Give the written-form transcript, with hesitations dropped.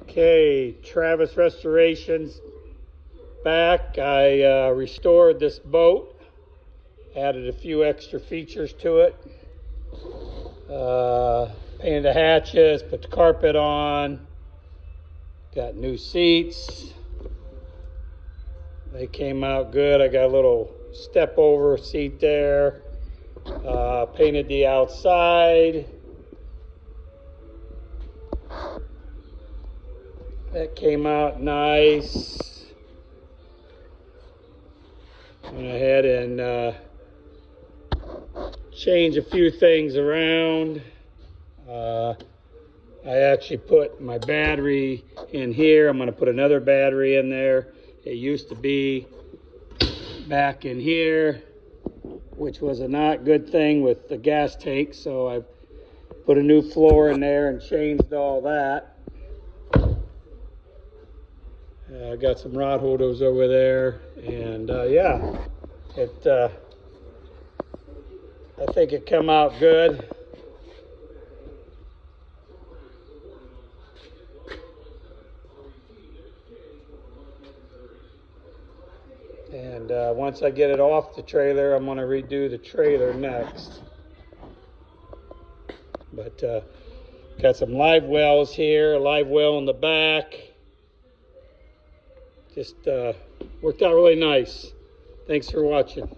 Okay, Travis Restoration's back. I restored this boat, added a few extra features to it. Painted the hatches, put the carpet on, got new seats. They came out good. I got a little step over seat there. Painted the outside. That came out nice. Went ahead and changed a few things around. I actually put my battery in here. I'm going to put another battery in there. It used to be back in here, which was a not good thing with the gas tank, so I put a new floor in there and changed all that. I got some rod holders over there, and yeah, I think it come out good. And once I get it off the trailer, I'm going to redo the trailer next. But got some live wells here, a live well in the back. Just worked out really nice. Thanks for watching.